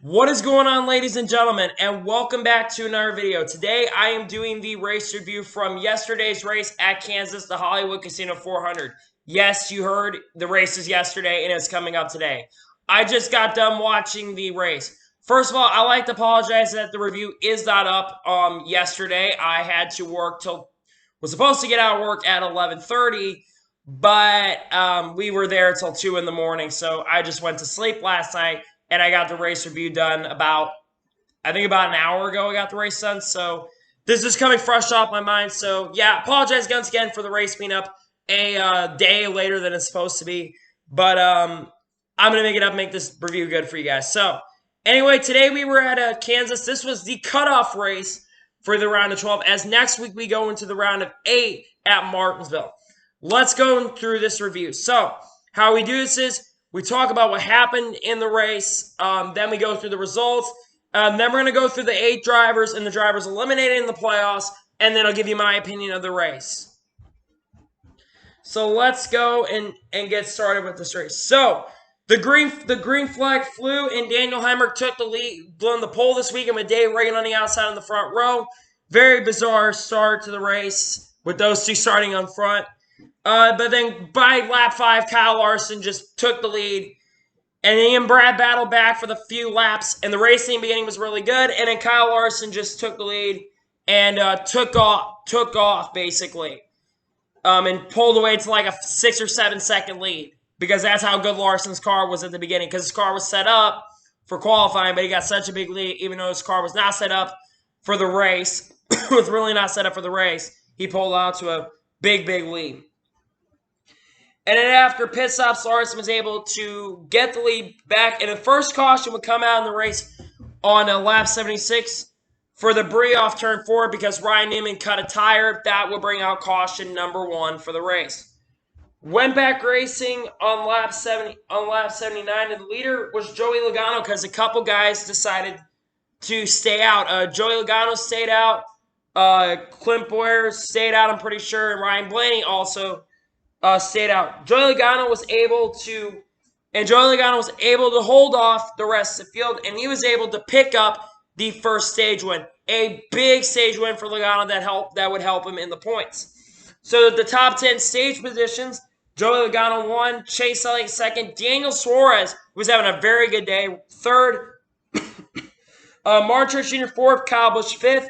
What is going on, ladies and gentlemen, and welcome back to another video. Today, I am doing the race review from yesterday's race at Kansas, the Hollywood Casino 400. Yes, you heard the race is yesterday, and it's coming up today. I just got done watching the race. First of all, I like to apologize that the review is not up yesterday. I had to work was supposed to get out of work at 11:30, but we were there till 2 in the morning, so I just went to sleep last night and I got the race review done about an hour ago. I got the race done, so this is coming fresh off my mind. So yeah, apologize once again for the race being up a day later than it's supposed to be, but I'm gonna make it up, make this review good for you guys. So anyway, today we were at Kansas. This was the cutoff race for the round of 12. As next week we go into the round of 8 at Martinsville. Let's go through this review. So how we do this is we talk about what happened in the race. Then we go through the results. Then we're going to go through the 8 drivers and the drivers eliminated in the playoffs. And then I'll give you my opinion of the race. So let's go and get started with this race. So the green flag flew and Daniel Hemrick took the lead, blew the pole this weekend with Dave Reagan on the outside in the front row. Very bizarre start to the race with those two starting on front. But then by lap 5, Kyle Larson just took the lead. And he and Brad battled back for the few laps. And the racing beginning was really good. And then Kyle Larson just took the lead and took off basically. And pulled away to like a 6 or 7 second lead. Because that's how good Larson's car was at the beginning. Because his car was set up for qualifying, but he got such a big lead, even though his car was not set up for the race. Was really not set up for the race. He pulled out to a big lead. And then after pit stops, Larson was able to get the lead back. And the first caution would come out in the race on lap 76 for the Bree off turn 4 because Ryan Newman cut a tire. That would bring out caution number 1 for the race. Went back racing on lap 79, and the leader was Joey Logano because a couple guys decided to stay out. Joey Logano stayed out. Clint Boyer stayed out, I'm pretty sure, and Ryan Blaney also stayed out. Joey Logano was able to hold off the rest of the field, and he was able to pick up the first stage win. A big stage win for Logano that would help him in the points. So the top 10 stage positions, Joey Logano 1, Chase Elliott 2nd, Daniel Suarez was having a very good day 3rd, Martin Truex Jr. 4th, Kyle Busch 5th,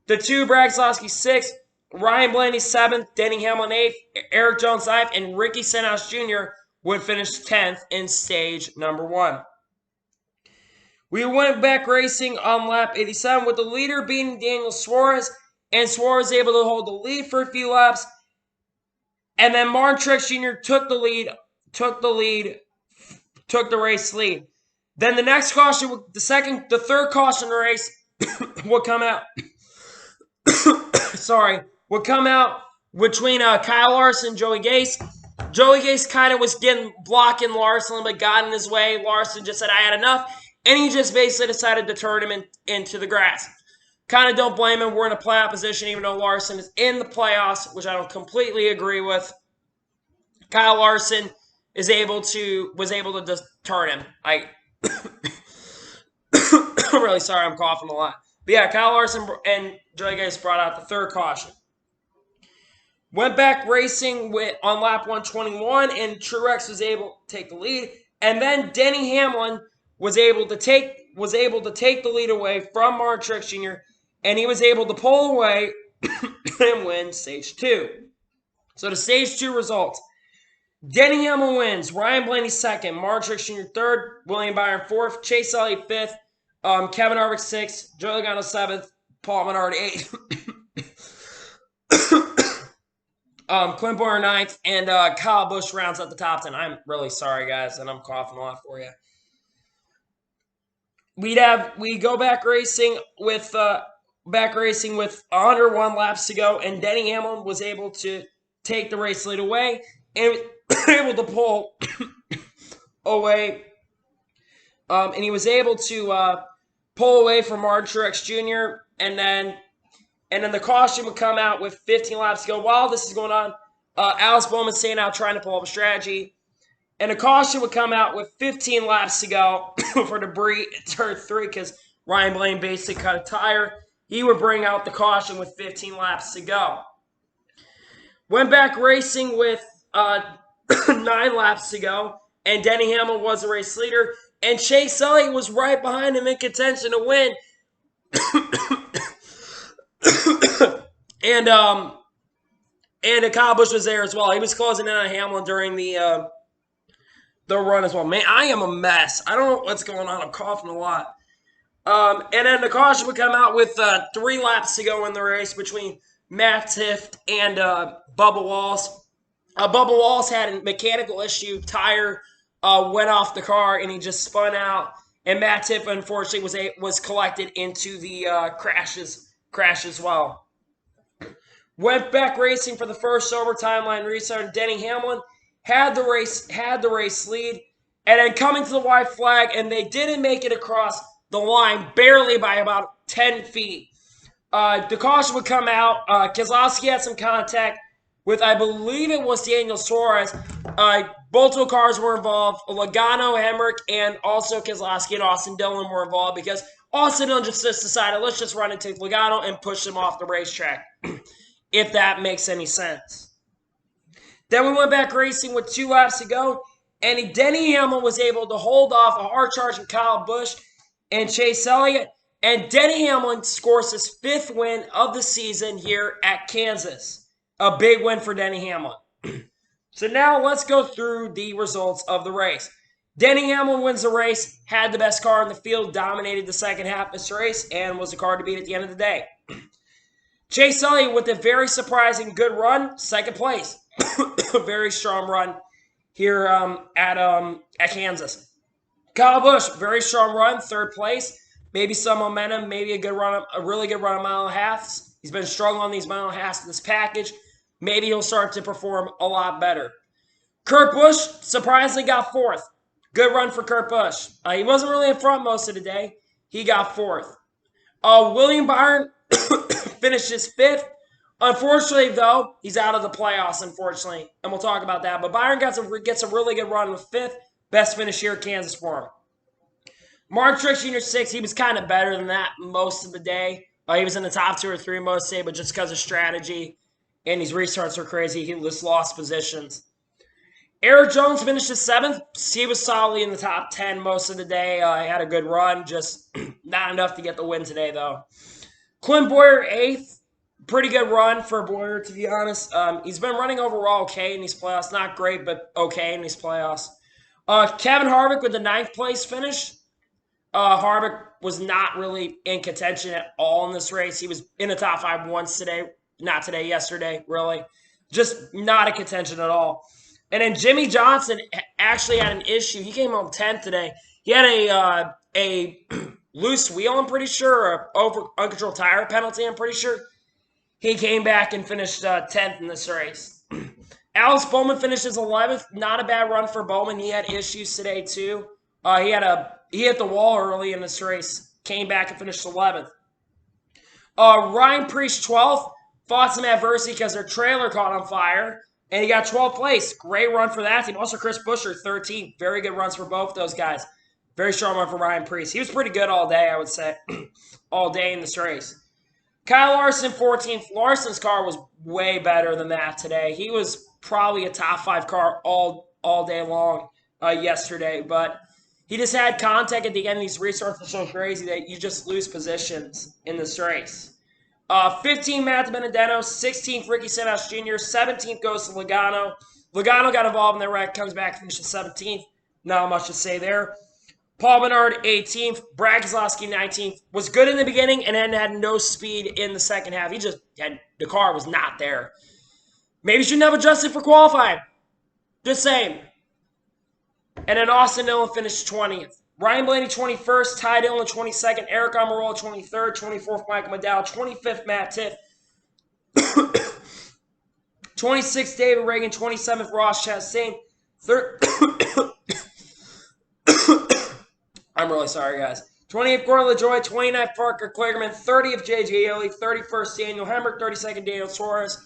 the 2 Brad Keselowski 6th, Ryan Blaney 7th, Denny Hamlin 8th, Eric Jones 9th, and Ricky Stenhouse Jr. would finish 10th in stage number 1. We went back racing on lap 87 with the leader being Daniel Suarez, and Suarez able to hold the lead for a few laps. And then Martin Truex Jr. took the race lead. Then the next caution, the third caution race would come out. Would come out between Kyle Larson and Joey Gase. Joey Gase kind of was blocking Larson, but got in his way. Larson just said, I had enough. And he just basically decided to turn him into the grass. Kind of don't blame him. We're in a playoff position, even though Larson is in the playoffs, which I don't completely agree with. Kyle Larson was able to just turn him. I'm really sorry, I'm coughing a lot. But yeah, Kyle Larson and Joey Gase brought out the third caution. Went back racing on lap 121, and Truex was able to take the lead. And then Denny Hamlin was able to take the lead away from Martin Truex Jr., and he was able to pull away and win stage 2. So the stage 2 results. Denny Hamlin wins. Ryan Blaney 2nd. Martin Truex Jr. 3rd. William Byron 4th. Chase Elliott 5th. Kevin Harvick 6th. Joey Logano 7th. Paul Menard 8th. Clint Boyer 9th. And Kyle Busch rounds out the top 10. I'm really sorry, guys, and I'm coughing a lot for you. We go back racing with 101 laps to go, and Denny Hamlin was able to take the race lead away and able to pull away. And he was able to pull away from Martin Truex Jr. And then the caution would come out with 15 laps to go. While this is going on, Alice Bowman staying out trying to pull up a strategy. And a caution would come out with 15 laps to go for debris at turn 3 because Ryan Blaney basically cut a tire. He would bring out the caution with 15 laps to go. Went back racing with 9 laps to go, and Denny Hamlin was the race leader, and Chase Elliott was right behind him in contention to win. and Kyle Busch was there as well. He was closing in on Hamlin during the run as well. Man, I am a mess. I don't know what's going on. I'm coughing a lot. And then the caution would come out with 3 laps to go in the race between Matt Tifft and Bubba Wallace. Bubba Wallace had a mechanical issue. Tire went off the car, and he just spun out. And Matt Tifft, unfortunately, was collected into the crash as well. Went back racing for the first overtime line restart. Denny Hamlin had the race lead, and then coming to the white flag, and they didn't make it across the line, barely by about 10 feet. The caution would come out. Keselowski had some contact with, I believe it was Daniel Suarez. Both cars were involved. Logano, Hemrick, and also Keselowski and Austin Dillon were involved because Austin Dillon just decided, let's just run into Logano and push him off the racetrack, if that makes any sense. Then we went back racing with 2 laps to go, and Denny Hamlin was able to hold off a hard-charging Kyle Busch and Chase Elliott, and Denny Hamlin scores his 5th win of the season here at Kansas. A big win for Denny Hamlin. So now let's go through the results of the race. Denny Hamlin wins the race, had the best car in the field, dominated the second half of this race, and was the car to beat at the end of the day. Chase Elliott with a very surprising good run, 2nd place. Very strong run here at Kansas. Kyle Busch, very strong run, 3rd place. Maybe some momentum, maybe a really good run of mile and a halves. He's been strong on these mile and a halves in this package. Maybe he'll start to perform a lot better. Kurt Busch surprisingly got 4th. Good run for Kurt Busch. He wasn't really in front most of the day. He got 4th. William Byron finishes 5th. Unfortunately, though, he's out of the playoffs, unfortunately, and we'll talk about that. But Byron gets a really good run with 5th. Best finish here at Kansas for him. Mark Truex Jr. 6th. He was kind of better than that most of the day. He was in the top 2 or 3 most of the day, but just because of strategy and these restarts are crazy, he just lost positions. Eric Jones finishes 7th. He was solidly in the top 10 most of the day. He had a good run, just not enough to get the win today, though. Clint Bowyer 8th. Pretty good run for Bowyer, to be honest. He's been running overall okay in these playoffs. Not great, but okay in these playoffs. Kevin Harvick with the 9th place finish. Harvick was not really in contention at all in this race. He was in the top 5 once today. Not today, yesterday, really. Just not in contention at all. And then Jimmy Johnson actually had an issue. He came home 10th today. He had a loose wheel, I'm pretty sure, or uncontrolled tire penalty, I'm pretty sure. He came back and finished 10th in this race. Alex Bowman finishes 11th. Not a bad run for Bowman. He had issues today, too. He hit the wall early in this race. Came back and finished 11th. Ryan Preece 12th. Fought some adversity because their trailer caught on fire. And he got 12th place. Great run for that team. Also, Chris Buescher, 13th. Very good runs for both those guys. Very strong run for Ryan Preece. He was pretty good all day, I would say. All day in this race. Kyle Larson, 14th. Larson's car was way better than that today. He was probably a top 5 car all day long yesterday. But he just had contact at the end of these restarts that so crazy that you just lose positions in this race. 15th, Matt Benedetto. 16th, Ricky Stenhouse Jr. 17th goes to Logano. Logano got involved in the wreck, comes back, finishes 17th. Not much to say there. Paul Menard, 18th. Brad Keselowski, 19th. Was good in the beginning and then had no speed in the second half. The car was not there. Maybe shouldn't have adjusted for qualifying. Just saying. And then Austin Dillon finished 20th. Ryan Blaney, 21st. Ty Dillon, 22nd. Eric Almirola, 23rd. 24th, Michael McDowell. 25th, Matt Tifft. 26th, David Reagan. 27th, Ross Chastain. I'm really sorry, guys. 28th, Gordon LaJoy. 29th, Parker Kligerman. 30th, J.J. Yeley. 31st, Daniel Hemrick. 32nd, Daniel Suarez.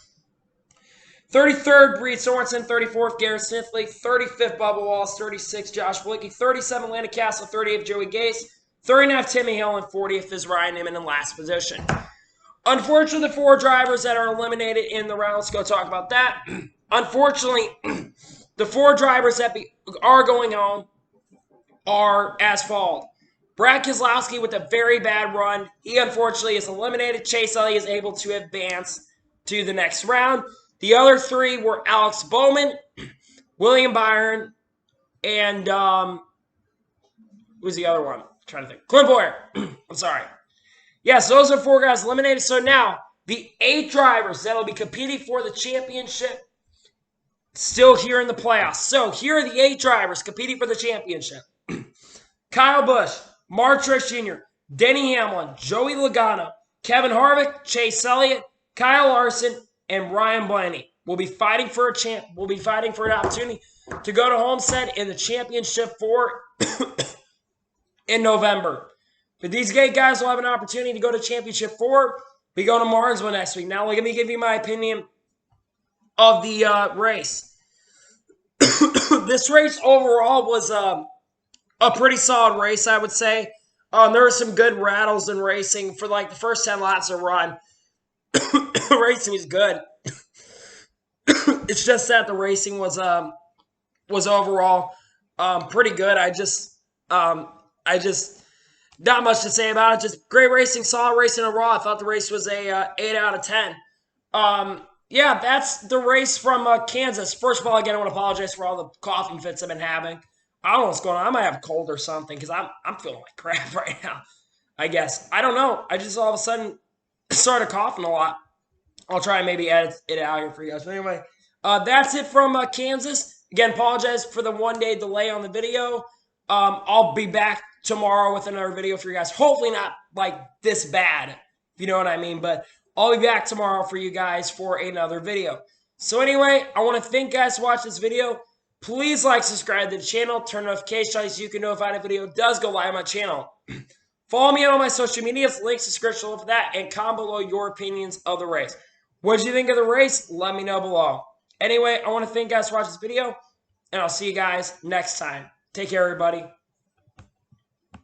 33rd, Breed Sorensen. 34th, Garrett Smithley. 35th, Bubba Wallace. 36th, Josh Blicky. 37th, Landon Castle. 38th, Joey Gase. 39th, Timmy Hill. And 40th is Ryan Newman in last position. Unfortunately, the 4 drivers that are eliminated in the round, let's go talk about that. Unfortunately, the 4 drivers that are going home are as follows. Brad Keselowski with a very bad run. He unfortunately is eliminated. Chase Elliott is able to advance to the next round. The other 3 were Alex Bowman, William Byron, and who's the other one? I'm trying to think. Clint Boyer. I'm sorry. Yes, those are 4 guys eliminated. So now the 8 drivers that will be competing for the championship still here in the playoffs. So here are the 8 drivers competing for the championship. Kyle Busch, Mark Truex Jr., Denny Hamlin, Joey Logano, Kevin Harvick, Chase Elliott, Kyle Larson, and Ryan Blaney will be fighting for an opportunity to go to Homestead in the championship for in November. But these guys will have an opportunity to go to championship 4. We go to Martinsville next week. Now let me give you my opinion of the race. This race overall was a pretty solid race, I would say. There were some good rattles in racing for like the first 10 laps of run. Racing was good. It's just that the racing was overall pretty good. I just not much to say about it. Just great racing, solid racing overall. I thought the race was a 8 out of 10. Yeah, that's the race from Kansas. First of all, again, I want to apologize for all the coughing fits I've been having. I don't know what's going on. I might have a cold or something because I'm feeling like crap right now, I guess. I don't know. I just all of a sudden started coughing a lot. I'll try and maybe edit it out here for you guys. But anyway, that's it from Kansas. Again, apologize for the 1-day delay on the video. I'll be back tomorrow with another video for you guys. Hopefully not like this bad, if you know what I mean. But I'll be back tomorrow for you guys for another video. So anyway, I want to thank you guys for watching this video. Please like, subscribe to the channel, turn notifications on so you can notify the video does go live on my channel. Follow me on all my social medias, links, description for that, and comment below your opinions of the race. What did you think of the race? Let me know below. Anyway, I want to thank you guys for watching this video, and I'll see you guys next time. Take care, everybody.